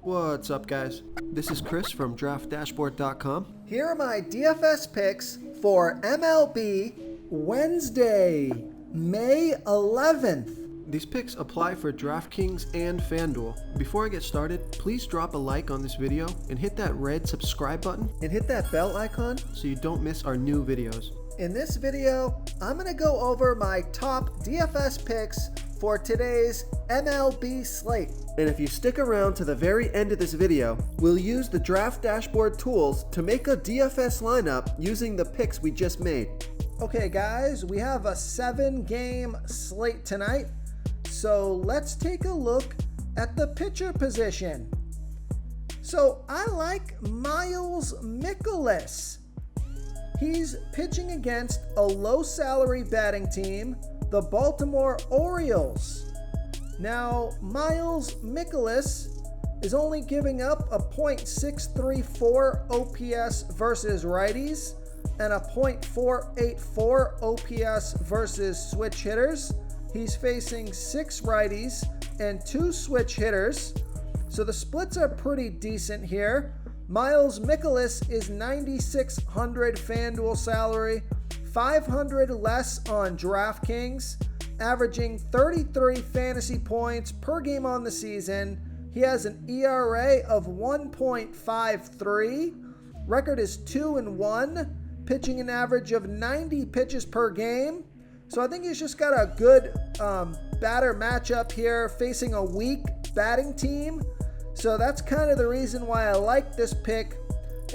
What's up, guys? This is Chris from DraftDashboard.com. Here are my DFS picks for MLB Wednesday, May 11th. These picks apply for DraftKings and FanDuel. Before I get started, please drop a like on this video and hit that red subscribe button And hit that bell icon. so you don't miss our new videos. In this video, I'm going to go over my top DFS picks for today's MLB slate. And if you stick around to the very end of this video, we'll use the Draft Dashboard tools to make a DFS lineup using the picks we just made. Okay guys, we have a 7-game slate tonight. So let's take a look at the pitcher position. So I like Miles Mikolas. He's pitching against a low salary batting team, the Baltimore Orioles. Now, Miles Mikolas is only giving up a .634 OPS versus righties and a .484 OPS versus switch hitters. He's facing 6 righties and 2 switch hitters, so the splits are pretty decent here. Miles Mikolas is $9,600 FanDuel salary, $500 less on DraftKings, averaging 33 fantasy points per game on the season. He has an ERA of 1.53. Record is 2-1, pitching an average of 90 pitches per game. So I think he's just got a good batter matchup here, facing a weak batting team. So that's kind of the reason why I like this pick.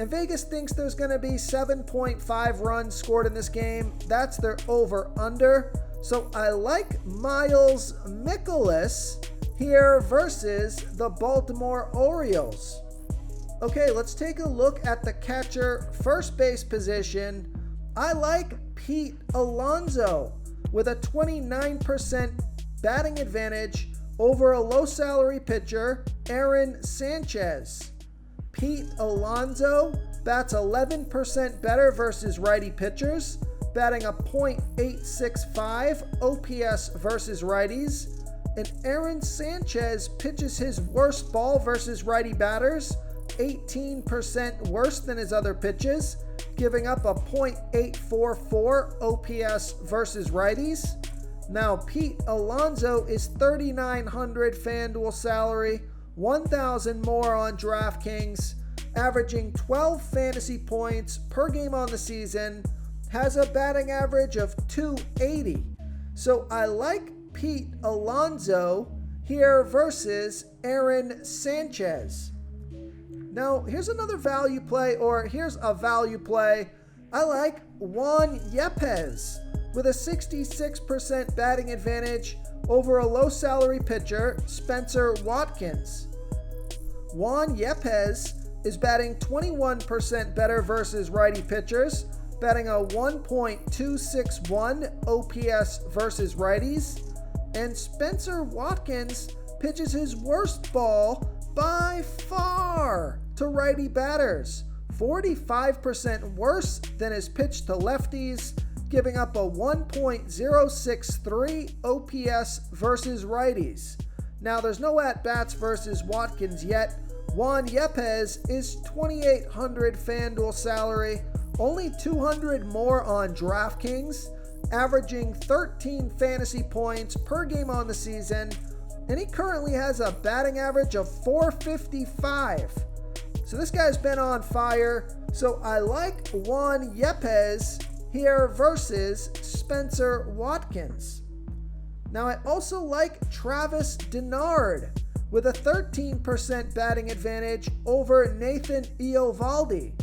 And Vegas thinks there's going to be 7.5 runs scored in this game. That's their over-under. So I like Miles Mikolas here versus the Baltimore Orioles. Okay, let's take a look at the catcher first base position. I like Pete Alonso with a 29% batting advantage over a low salary pitcher, Aaron Sanchez. Pete Alonso bats 11% better versus righty pitchers, batting a .865 OPS versus righties. And Aaron Sanchez pitches his worst ball versus righty batters, 18% worse than his other pitches, giving up a .844 OPS versus righties. Now, Pete Alonso is $3,900 FanDuel salary, $1,000 more on DraftKings, averaging 12 fantasy points per game on the season, has a batting average of .280. So I like Pete Alonso here versus Aaron Sanchez. Now, here's another value play, or here's a value play. I like Juan Yepez with a 66% batting advantage over a low salary pitcher, Spencer Watkins. Juan Yepez is batting 21% better versus righty pitchers, batting a 1.261 OPS versus righties. And Spencer Watkins pitches his worst ball by far to righty batters, 45% worse than his pitch to lefties, giving up a 1.063 OPS versus righties. Now, there's no at-bats versus Watkins yet. Juan Yepez is $2,800 FanDuel salary, only $200 more on DraftKings, averaging 13 fantasy points per game on the season, and he currently has a batting average of .455. So this guy's been on fire. So I like Juan Yepez here versus Spencer Watkins. Now I also like Travis Denard with a 13% batting advantage over Nathan Eovaldi.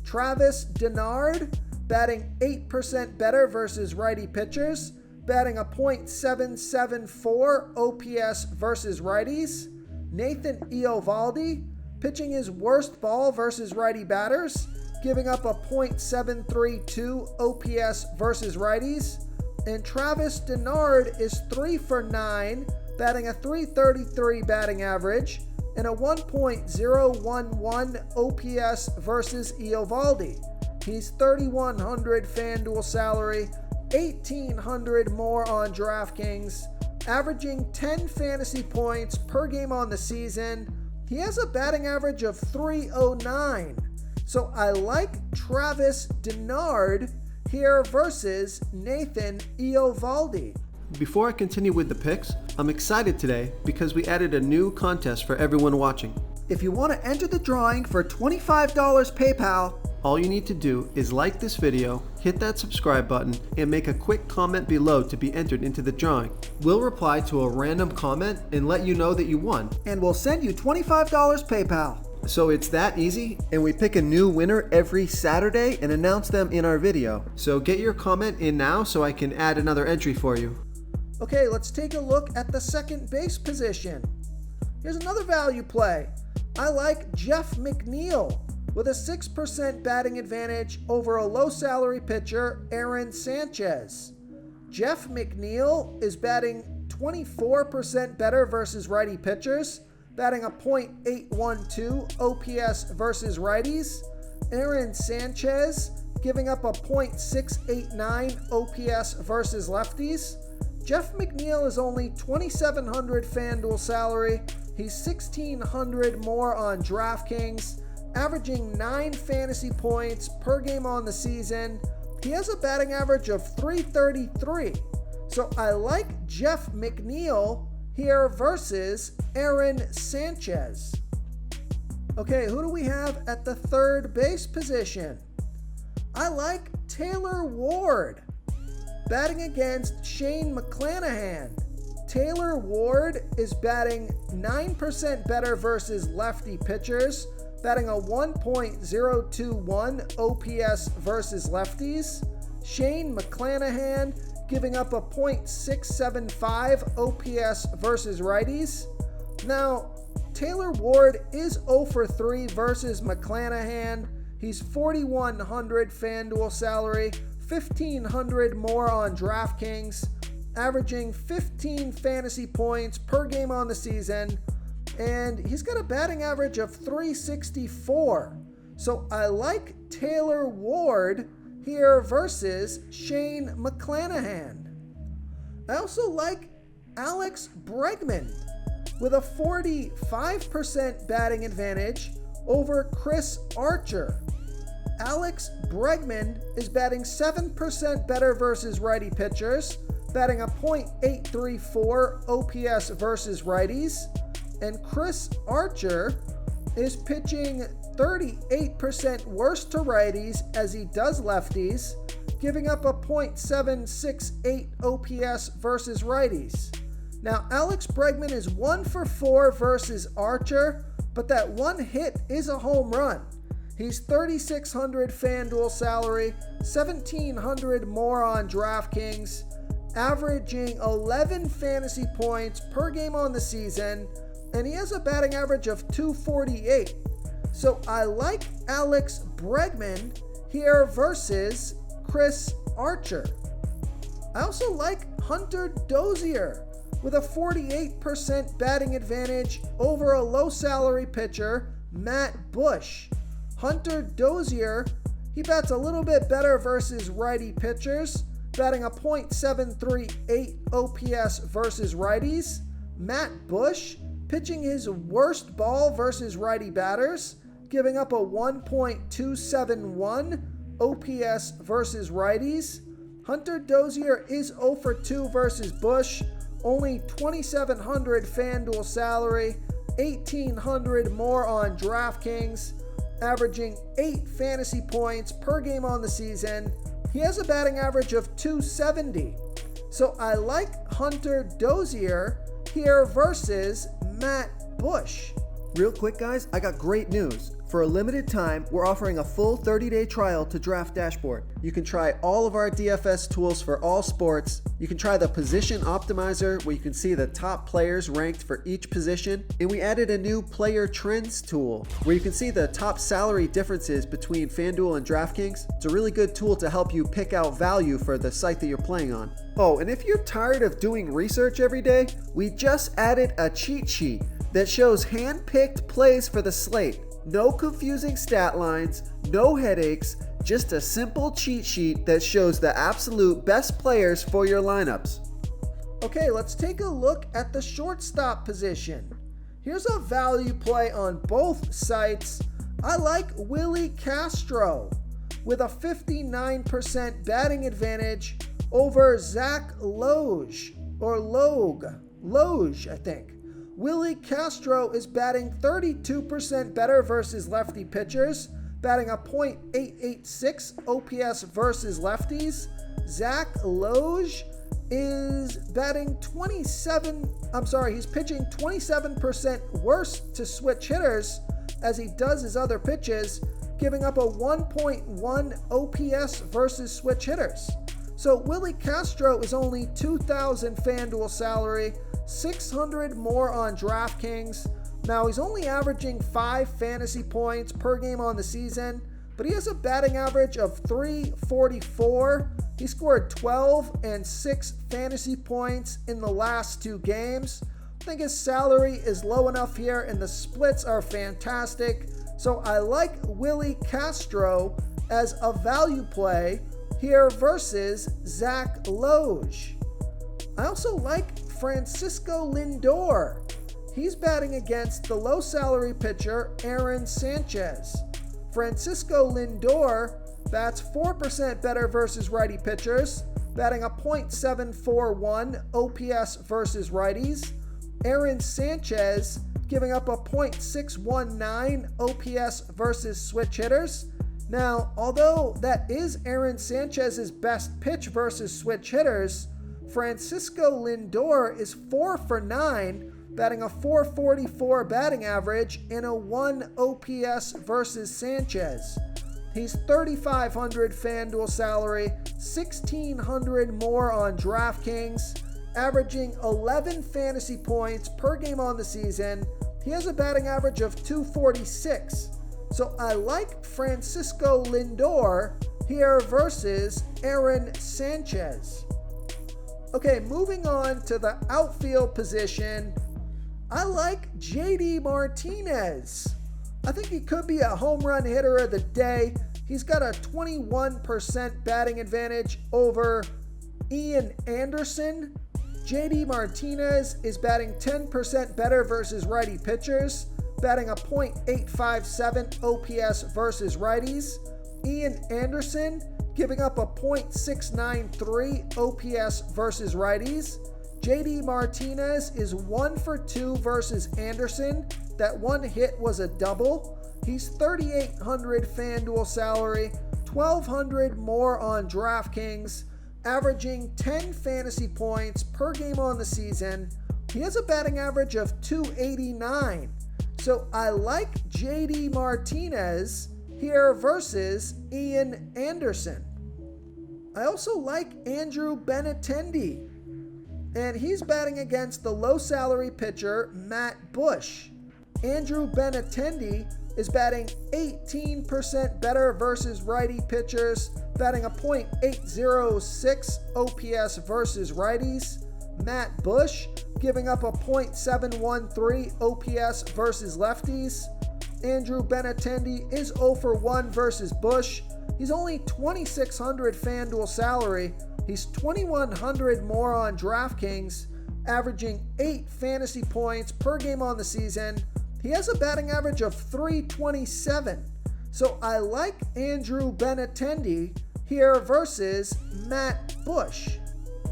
Travis Denard batting 8% better versus righty pitchers, batting a .774 OPS versus righties. Nathan Eovaldi pitching his worst ball versus righty batters, giving up a .732 OPS versus righties. And Travis Denard is 3 for 9, batting a .333 batting average and a 1.011 OPS versus Eovaldi. He's $3,100 FanDuel salary, $1,800 more on DraftKings, averaging 10 fantasy points per game on the season. he has a batting average of .309. So I like Travis Denard here versus Nathan Eovaldi. Before I continue with the picks, I'm excited today because we added a new contest for everyone watching. If you want to enter the drawing for $25 PayPal, all you need to do is like this video, hit that subscribe button, and make a quick comment below to be entered into the drawing. We'll reply to a random comment and let you know that you won. And we'll send you $25 PayPal. So it's that easy, and we pick a new winner every Saturday and announce them in our video. So get your comment in now so I can add another entry for you. Okay, let's take a look at the second base position. Here's another value play. I like Jeff McNeil with a 6% batting advantage over a low salary pitcher, Aaron Sanchez. Jeff McNeil is batting 24% better versus righty pitchers, batting a .812 OPS versus righties. Aaron Sanchez giving up a .689 OPS versus lefties. Jeff McNeil is only $2,700 FanDuel salary. He's $1,600 more on DraftKings, averaging 9 fantasy points per game on the season. He has a batting average of .333. So I like Jeff McNeil here versus Aaron Sanchez. Okay, who do we have at the third base position? I like Taylor Ward batting against Shane McClanahan. Taylor Ward is batting 9% better versus lefty pitchers, batting a 1.021 OPS versus lefties. Shane McClanahan giving up a .675 OPS versus righties. Now, Taylor Ward is 0 for 3 versus McClanahan. He's $4,100 FanDuel salary, $1,500 more on DraftKings, averaging 15 fantasy points per game on the season, and he's got a batting average of .364. So I like Taylor Ward here versus Shane McClanahan. I also like Alex Bregman with a 45% batting advantage over Chris Archer. Alex Bregman is batting 7% better versus righty pitchers, batting a .834 OPS versus righties, and Chris Archer is pitching 38% worse to righties as he does lefties, giving up a .768 OPS versus righties. Now, Alex Bregman is 1 for 4 versus Archer, but that one hit is a home run. He's $3,600 FanDuel salary, $1,700 more on DraftKings, averaging 11 fantasy points per game on the season, and he has a batting average of .248. So I like Alex Bregman here versus Chris Archer. I also like Hunter Dozier with a 48% batting advantage over a low salary pitcher, Matt Bush. Hunter Dozier, he bats a little bit better versus righty pitchers, batting a .738 OPS versus righties. Matt Bush pitching his worst ball versus righty batters, giving up a 1.271 OPS versus righties. Hunter Dozier is 0 for 2 versus Bush, only $2,700 FanDuel salary, $1,800 more on DraftKings, averaging 8 fantasy points per game on the season. He has a batting average of .270. So I like Hunter Dozier here versus Matt Bush. Real quick, guys, I got great news. For a limited time, we're offering a full 30-day trial to Draft Dashboard. You can try all of our DFS tools for all sports. You can try the Position Optimizer, where you can see the top players ranked for each position. And we added a new Player Trends tool, where you can see the top salary differences between FanDuel and DraftKings. It's a really good tool to help you pick out value for the site that you're playing on. Oh, and if you're tired of doing research every day, we just added a cheat sheet that shows hand-picked plays for the slate. No confusing stat lines, no headaches, just a simple cheat sheet that shows the absolute best players for your lineups. Okay, let's take a look at the shortstop position. Here's a value play on both sites. I like Willie Castro with a 59% batting advantage over Zach Loge, or Loge, I think. Willie Castro is batting 32% better versus lefty pitchers, batting a .886 OPS versus lefties. Zach Loge is batting he's pitching 27% worse to switch hitters as he does his other pitches, giving up a 1.1 OPS versus switch hitters. So Willie Castro is only $2,000 FanDuel salary, $600 more on DraftKings. Now he's only averaging 5 fantasy points per game on the season, but he has a batting average of .344. He scored 12 and 6 fantasy points in the last 2 games. I think his salary is low enough here and the splits are fantastic. So I like Willie Castro as a value play here versus Zach Loge. I also like Francisco Lindor. He's batting against the low salary pitcher Aaron Sanchez. Francisco Lindor bats 4% better versus righty pitchers, batting a .741 OPS versus righties. Aaron Sanchez giving up a .619 OPS versus switch hitters. Now, although that is Aaron Sanchez's best pitch versus switch hitters, Francisco Lindor is 4 for 9, batting a .444 batting average and a 1 OPS versus Sanchez. He's $3,500 FanDuel salary, $1,600 more on DraftKings, averaging 11 fantasy points per game on the season. He has a batting average of .246. So I like Francisco Lindor here versus Aaron Sanchez. Okay, moving on to the outfield position. I like JD Martinez. I think he could be a home run hitter of the day. He's got a 21% batting advantage over Ian Anderson. JD Martinez is batting 10% better versus righty pitchers, batting a .857 OPS versus righties. Ian Anderson giving up a .693 OPS versus righties. JD Martinez is 1 for 2 versus Anderson. That one hit was a double. He's $3,800 FanDuel salary, $1,200 more on DraftKings, averaging 10 fantasy points per game on the season. He has a batting average of .289. So I like JD Martinez here versus Ian Anderson. I also like Andrew Benintendi, and he's batting against the low salary pitcher Matt Bush. Andrew Benintendi is batting 18% better versus righty pitchers, batting a .806 OPS versus righties. Matt Bush giving up a .713 OPS versus lefties. Andrew Benintendi is 0 for 1 versus Bush. He's only $2,600 FanDuel salary. He's $2,100 more on DraftKings, averaging 8 fantasy points per game on the season. He has a batting average of .327. So I like Andrew Benintendi here versus Matt Bush.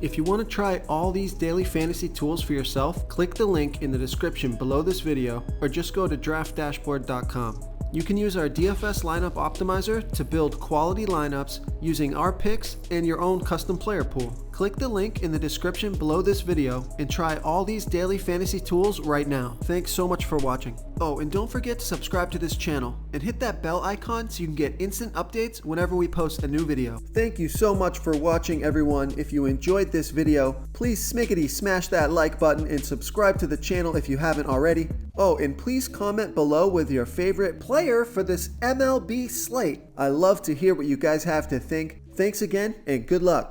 If you want to try all these daily fantasy tools for yourself, click the link in the description below this video or just go to draftdashboard.com. You can use our DFS lineup optimizer to build quality lineups using our picks and your own custom player pool. Click the link in the description below this video and try all these daily fantasy tools right now. Thanks so much for watching. Oh, and don't forget to subscribe to this channel and hit that bell icon so you can get instant updates whenever we post a new video. Thank you so much for watching, everyone. If you enjoyed this video, please smickety smash that like button and subscribe to the channel if you haven't already. Oh, and please comment below with your favorite player for this MLB slate. I love to hear what you guys have to think. Thanks again and good luck.